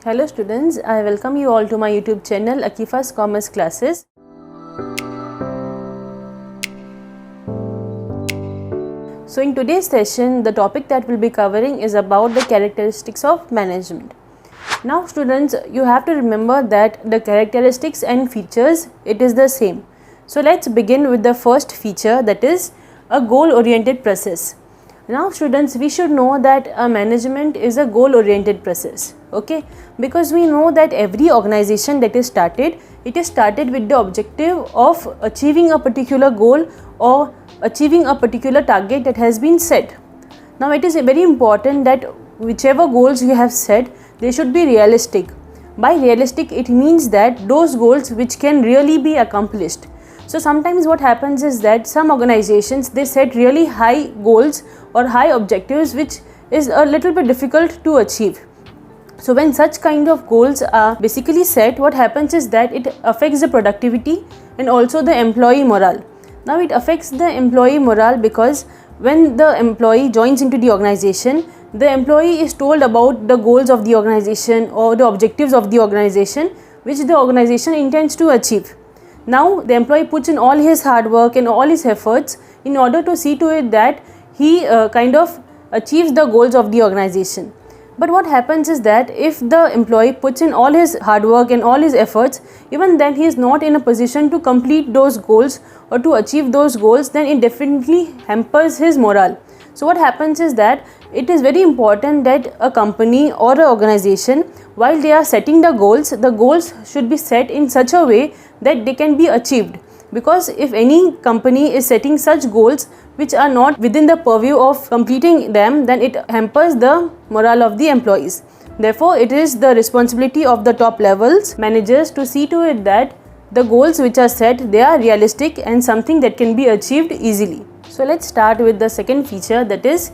Hello students, I welcome you all to my YouTube channel Akifa's Commerce Classes. So in today's session, the topic that we'll be covering is about the characteristics of management. Now students, you have to remember that the characteristics and features, it is the same. So let's begin with the first feature, that is a goal-oriented process. Now students, we should know that a management is a goal-oriented process, okay? Because we know that every organization that is started, it is started with the objective of achieving a particular goal or achieving a particular target that has been set. Now it is very important that whichever goals you have set, they should be realistic. By realistic, it means that those goals which can really be accomplished. So sometimes what happens is that some organizations, they set really high goals or high objectives which is a little bit difficult to achieve. So when such kind of goals are basically set, what happens is that it affects the productivity and also the employee morale. Now it affects the employee morale because when the employee joins into the organization, the employee is told about the goals of the organization or the objectives of the organization which the organization intends to achieve. Now the employee puts in all his hard work and all his efforts in order to see to it that he kind of achieves the goals of the organization. But what happens is that if the employee puts in all his hard work and all his efforts, even then he is not in a position to complete those goals or to achieve those goals, then it definitely hampers his morale. So what happens is that it is very important that a company or an organization, while they are setting the goals should be set in such a way that they can be achieved. Because if any company is setting such goals which are not within the purview of completing them, then it hampers the morale of the employees. Therefore, it is the responsibility of the top levels managers to see to it that the goals which are set, they are realistic and something that can be achieved easily. So let's start with the second feature, that is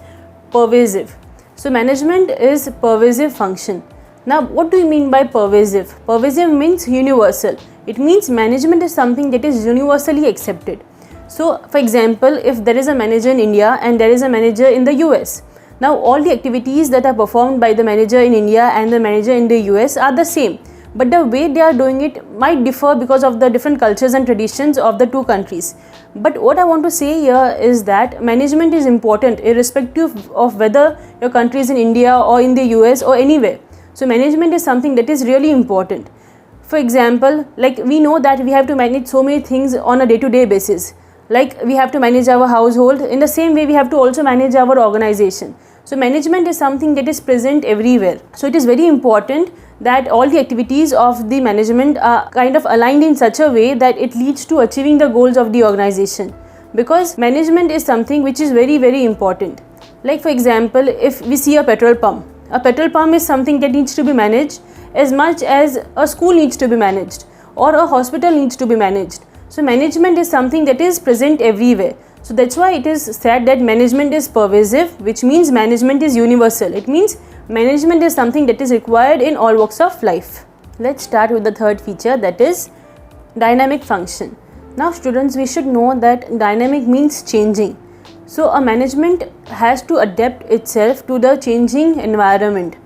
pervasive. So management is pervasive function. Now what do you mean by pervasive? Pervasive means universal. It means management is something that is universally accepted. So for example, if there is a manager in India and there is a manager in the US, now all the activities that are performed by the manager in India and the manager in the US are the same. But the way they are doing it might differ because of the different cultures and traditions of the two countries. But what I want to say here is that management is important irrespective of whether your country is in India or in the US or anywhere. So management is something that is really important. For example, like we know that we have to manage so many things on a day-to-day basis. Like we have to manage our household, in the same way we have to also manage our organization. So management is something that is present everywhere. So it is very important that all the activities of the management are kind of aligned in such a way that it leads to achieving the goals of the organization. Because management is something which is very, very important. Like for example, if we see a petrol pump is something that needs to be managed as much as a school needs to be managed or a hospital needs to be managed. So management is something that is present everywhere. So that's why it is said that management is pervasive, which means management is universal. It means management is something that is required in all walks of life. Let's start with the third feature, that is dynamic function. Now students, we should know that dynamic means changing. So a management has to adapt itself to the changing environment.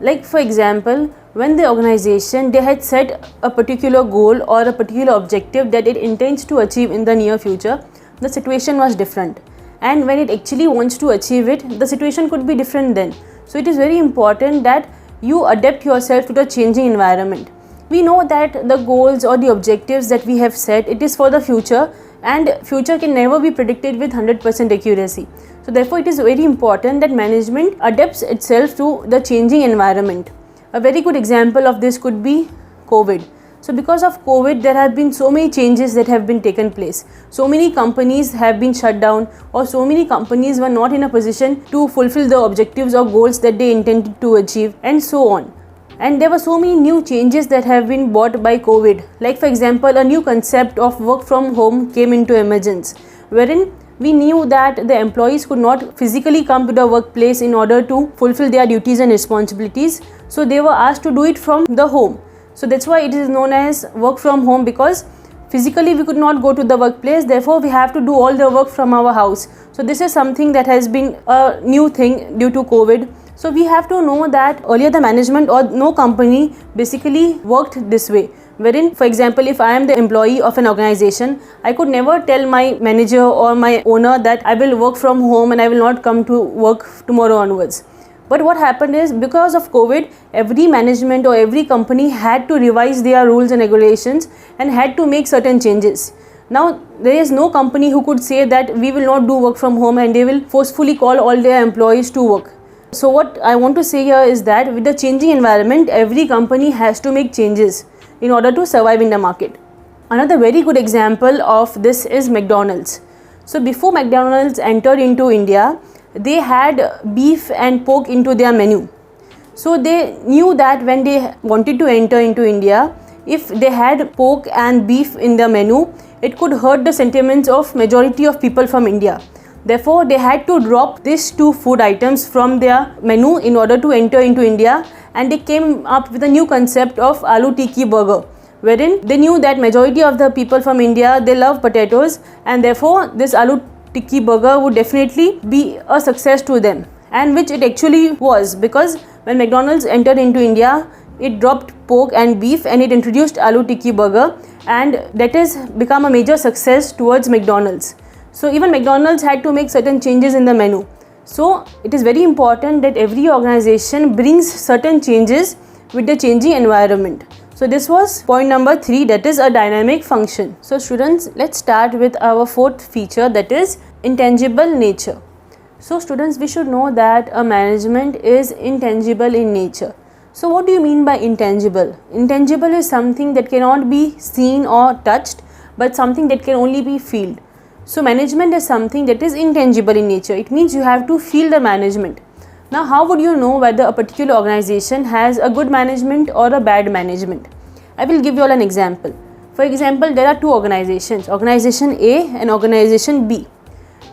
Like for example, when the organization, they had set a particular goal or a particular objective that it intends to achieve in the near future, the situation was different. And when it actually wants to achieve it, the situation could be different then. So it is very important that you adapt yourself to the changing environment. We know that the goals or the objectives that we have set, it is for the future, and future can never be predicted with 100% accuracy. So therefore it is very important that management adapts itself to the changing environment. A very good example of this could be COVID. So because of COVID, there have been so many changes that have been taken place. So many companies have been shut down, or so many companies were not in a position to fulfill the objectives or goals that they intended to achieve, and so on. And there were so many new changes that have been brought by COVID. Like for example, a new concept of work from home came into emergence, wherein we knew that the employees could not physically come to the workplace in order to fulfill their duties and responsibilities. So they were asked to do it from the home. So that's why it is known as work from home, because physically we could not go to the workplace, therefore we have to do all the work from our house. So this is something that has been a new thing due to COVID. So we have to know that earlier the management or no company basically worked this way, wherein, for example, if I am the employee of an organization, I could never tell my manager or my owner that I will work from home and I will not come to work tomorrow onwards. But what happened is, because of COVID, every management or every company had to revise their rules and regulations and had to make certain changes. Now, there is no company who could say that we will not do work from home and they will forcefully call all their employees to work. So what I want to say here is that with the changing environment, every company has to make changes in order to survive in the market. Another very good example of this is McDonald's. So before McDonald's entered into India, they had beef and pork into their menu. So they knew that when they wanted to enter into India, if they had pork and beef in their menu, it could hurt the sentiments of majority of people from India. Therefore, they had to drop these two food items from their menu in order to enter into India, and they came up with a new concept of Aloo Tikki burger, wherein they knew that majority of the people from India, they love potatoes, and therefore this Aloo Tikki burger would definitely be a success to them, and which it actually was, because when McDonald's entered into India, it dropped pork and beef and it introduced Aloo Tikki burger, and that has become a major success towards McDonald's. So even McDonald's had to make certain changes in the menu. So it is very important that every organization brings certain changes with the changing environment. So this was point number 3, that is a dynamic function. So students, let's start with our 4th feature, that is intangible nature. So students, we should know that a management is intangible in nature. So what do you mean by intangible? Intangible is something that cannot be seen or touched, but something that can only be felt. So management is something that is intangible in nature. It means you have to feel the management. Now, how would you know whether a particular organization has a good management or a bad management? I will give you all an example. For example, there are two organizations, organization A and organization B.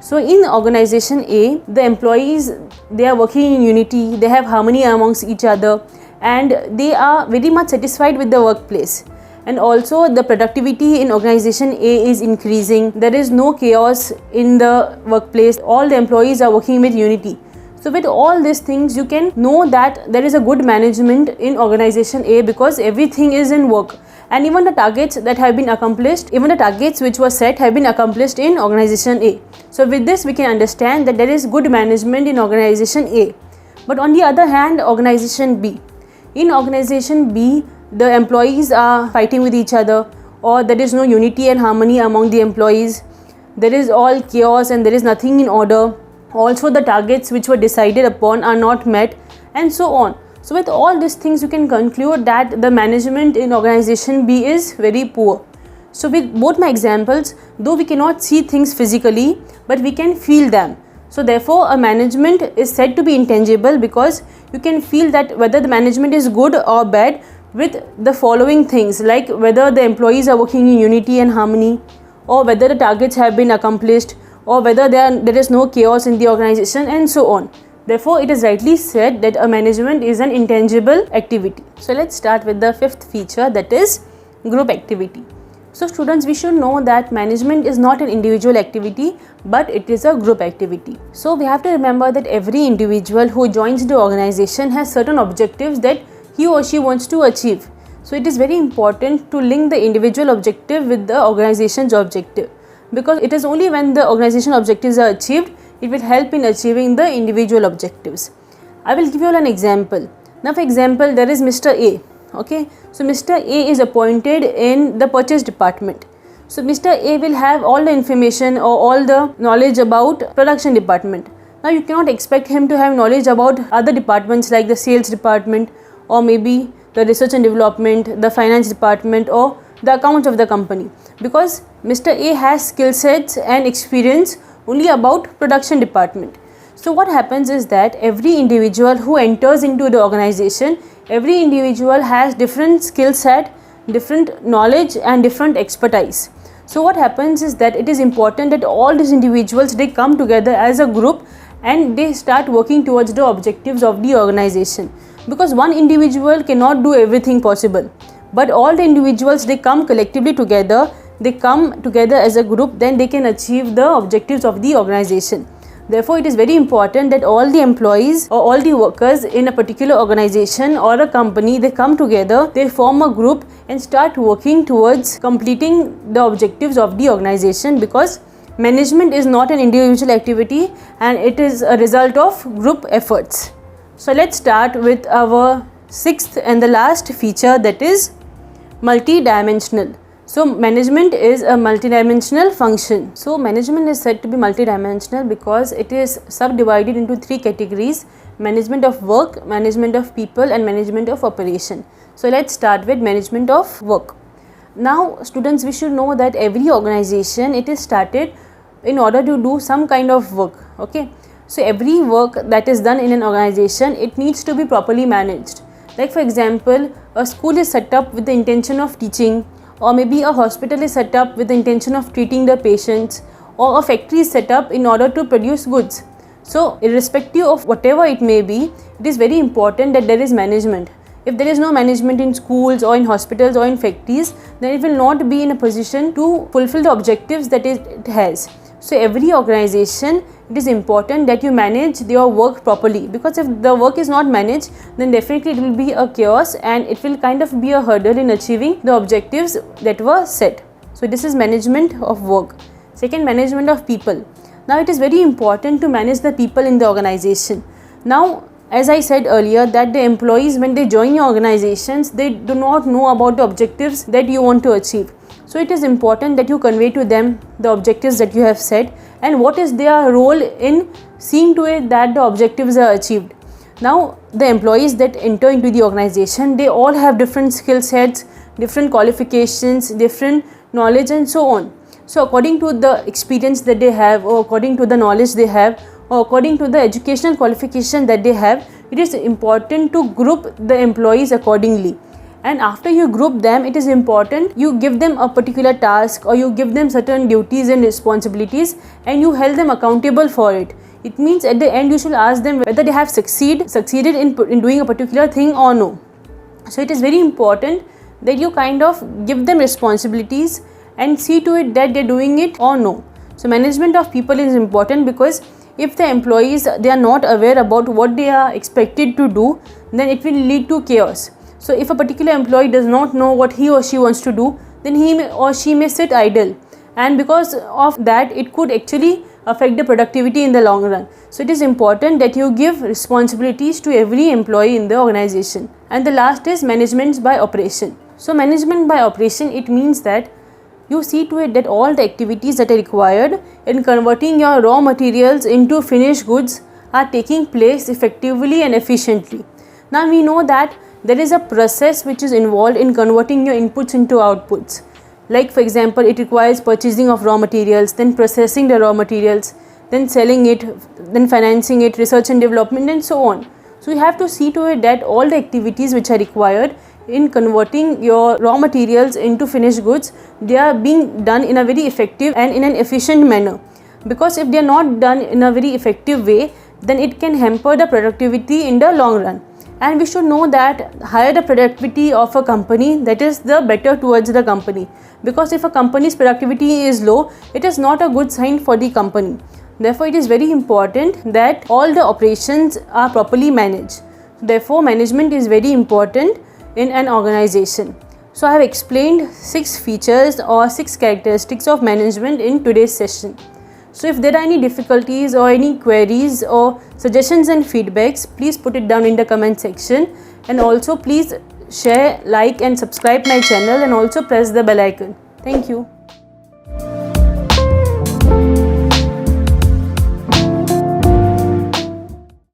So in organization A, the employees, they are working in unity, they have harmony amongst each other, and they are very much satisfied with the workplace. And also the productivity in organization A is increasing. There is no chaos in the workplace. All the employees are working with unity. So with all these things, you can know that there is a good management in organization A, because everything is in work. And even the targets that have been accomplished, even the targets which were set have been accomplished in organization A. So with this, we can understand that there is good management in organization A. But on the other hand, organization B. In organization B, the employees are fighting with each other, or there is no unity and harmony among the employees. There is all chaos and there is nothing in order. Also, the targets which were decided upon are not met, and so on. So with all these things, you can conclude that the management in organization B is very poor. So with both my examples, though we cannot see things physically, but we can feel them. So therefore, a management is said to be intangible, because you can feel that whether the management is good or bad with the following things, like whether the employees are working in unity and harmony, or whether the targets have been accomplished, or whether there is no chaos in the organization, and so on. Therefore, it is rightly said that a management is an intangible activity. So let's start with the 5th feature, that is group activity. So students, we should know that management is not an individual activity, but it is a group activity. So we have to remember that every individual who joins the organization has certain objectives that he or she wants to achieve. So it is very important to link the individual objective with the organization's objective, because it is only when the organization objectives are achieved, it will help in achieving the individual objectives. I will give you all an example. Now for example, there is Mr. A. Okay, so Mr. A is appointed in the purchase department. So Mr. A will have all the information or all the knowledge about production department. Now you cannot expect him to have knowledge about other departments like the sales department, or maybe the research and development, the finance department, or the accounts of the company, because Mr. A has skill sets and experience only about production department. So what happens is that every individual who enters into the organization, every individual has different skill set, different knowledge and different expertise. So what happens is that it is important that all these individuals, they come together as a group and they start working towards the objectives of the organization, because one individual cannot do everything possible, but all the individuals, they come collectively together, they come together as a group, then they can achieve the objectives of the organization. Therefore, it is very important that all the employees or all the workers in a particular organization or a company, they come together, they form a group and start working towards completing the objectives of the organization, because management is not an individual activity and it is a result of group efforts. So let's start with our sixth and the last feature, that is multidimensional. So management is a multidimensional function. So management is said to be multidimensional because it is subdivided into three categories: management of work, management of people, and management of operation. So let's start with management of work. Now students, we should know that every organization, it is started in order to do some kind of work. Okay, so every work that is done in an organization, it needs to be properly managed. Like for example, a school is set up with the intention of teaching, or maybe a hospital is set up with the intention of treating the patients, or a factory is set up in order to produce goods. So irrespective of whatever it may be, it is very important that there is management. If there is no management in schools or in hospitals or in factories, then it will not be in a position to fulfill the objectives that it has. So every organization, it is important that you manage your work properly, because if the work is not managed, then definitely it will be a chaos and it will kind of be a hurdle in achieving the objectives that were set. So this is management of work. Second, management of people. Now it is very important to manage the people in the organization. Now, as I said earlier, that the employees, when they join your organizations, they do not know about the objectives that you want to achieve. So it is important that you convey to them the objectives that you have set and what is their role in seeing to it that the objectives are achieved. Now the employees that enter into the organization, they all have different skill sets, different qualifications, different knowledge and so on. So according to the experience that they have, or according to the knowledge they have, or according to the educational qualification that they have, it is important to group the employees accordingly. And after you group them, it is important you give them a particular task, or you give them certain duties and responsibilities, and you hold them accountable for it. It means at the end you should ask them whether they have succeeded in doing a particular thing or no. So it is very important that you kind of give them responsibilities and see to it that they are doing it or no. So management of people is important, because if the employees, they are not aware about what they are expected to do, then it will lead to chaos. So if a particular employee does not know what he or she wants to do, then he or she may sit idle, and because of that it could actually affect the productivity in the long run. So it is important that you give responsibilities to every employee in the organization. And the last is management by operation. So management by operation, it means that you see to it that all the activities that are required in converting your raw materials into finished goods are taking place effectively and efficiently. Now we know that there is a process which is involved in converting your inputs into outputs. Like for example, it requires purchasing of raw materials, then processing the raw materials, then selling it, then financing it, research and development and so on. So you have to see to it that all the activities which are required in converting your raw materials into finished goods, they are being done in a very effective and in an efficient manner. Because if they are not done in a very effective way, then it can hamper the productivity in the long run. And we should know that higher the productivity of a company, that is the better towards the company. Because if a company's productivity is low, it is not a good sign for the company. Therefore, it is very important that all the operations are properly managed. Therefore, management is very important in an organization. So I have explained 6 features or 6 characteristics of management in today's session. So if there are any difficulties or any queries or suggestions and feedbacks, please put it down in the comment section, and also please share, like and subscribe my channel, and also press the bell icon. Thank you.